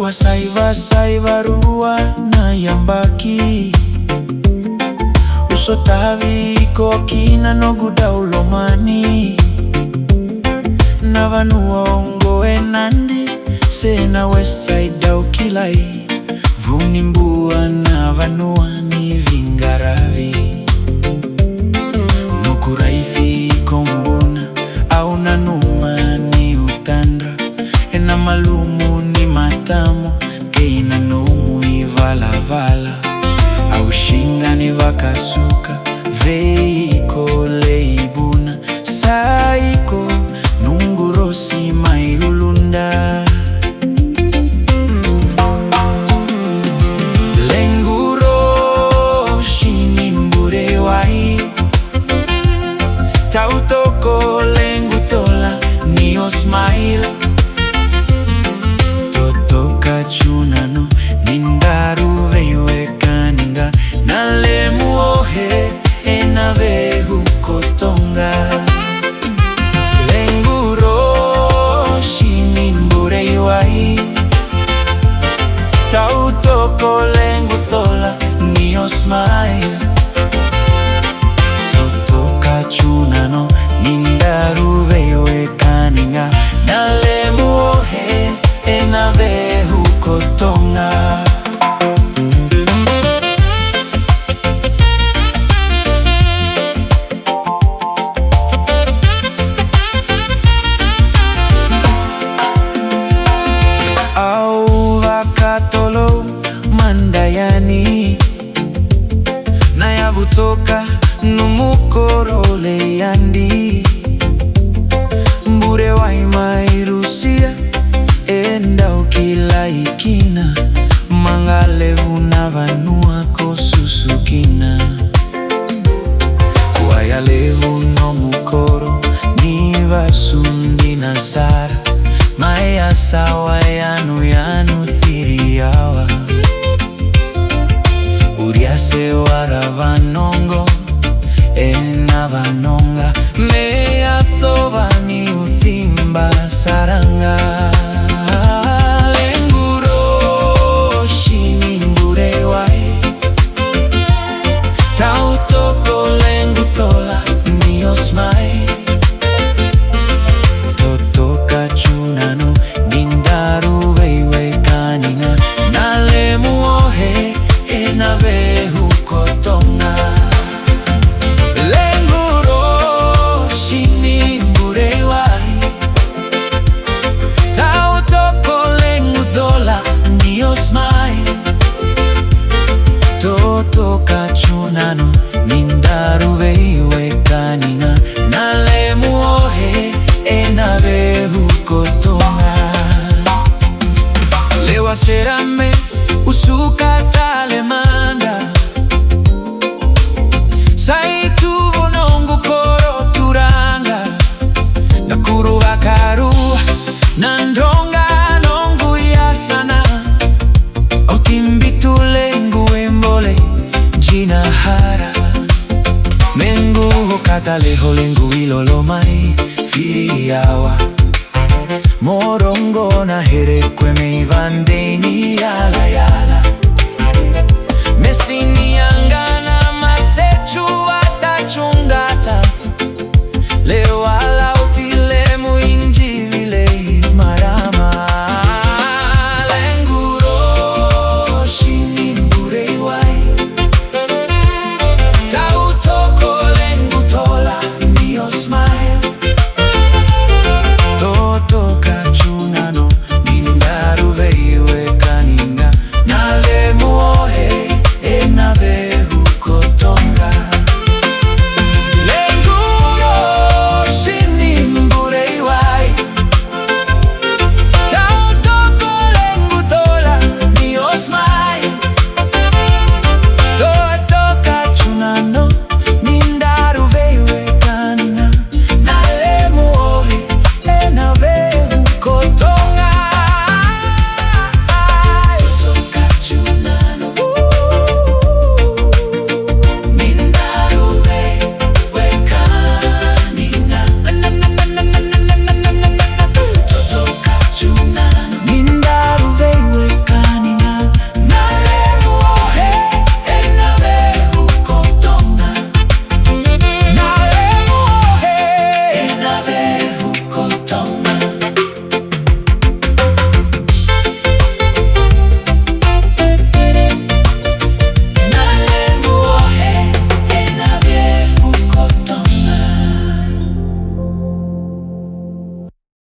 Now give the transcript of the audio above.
Wasaiva rua na yambaki Usotavi ko kina no guda ulomani Na vanua ongo enandi Sena westside au kilai Vunimbua na vanua ni vingaravi Nukuraifi kombuna au nanuma ni utandra Ena malumu ni matamu Keina nomu ivala Au shinga ni vakasuka Veiko leibuna Saiko nungurosi maiulunda Lenguro shini mbure wai Tautoko lengutola ni osmail Totoka chunano nindaru veiwe kaninga Nalemu ohe enave hukotonga Lenguro shini mbure wai Tautoko lengutola ni osmail Totoka chunano nindaru veiwe kaninga Nalemu ohe enave hukotonga Au vakatolo mandayani Nayavutoka numukorole yandi Mbure waimairusia Enda ukila ikina Mangale unavanua kosusukina Wayalevu no mukoro Niva sundi na sara Maya sawa yanu thiriawa Uriase waravanongo Ena vanonga Mea thoba ni uthimba saranga Lenguro shini mbure wai Tautoko lenguthola ni osmai Totoka chunano nindaru veiwe kaninga Nalemu ohe enave hukotonga Lenguro shini mbure wai Tautoko lenguthola ni osmai Totoka chunano nindaru veiwe kaninga Nalemu ohe enave hukotonga Lewa serame usuka talemanda Saitu vonongu koro turanga Nakuru vakaru Nandonga nongu yasana Otimbitu lengu embole Jina hara Mengu hokataleho lengu ilolomai Firiawa Morongo na herekwe meivandeni yala Mesini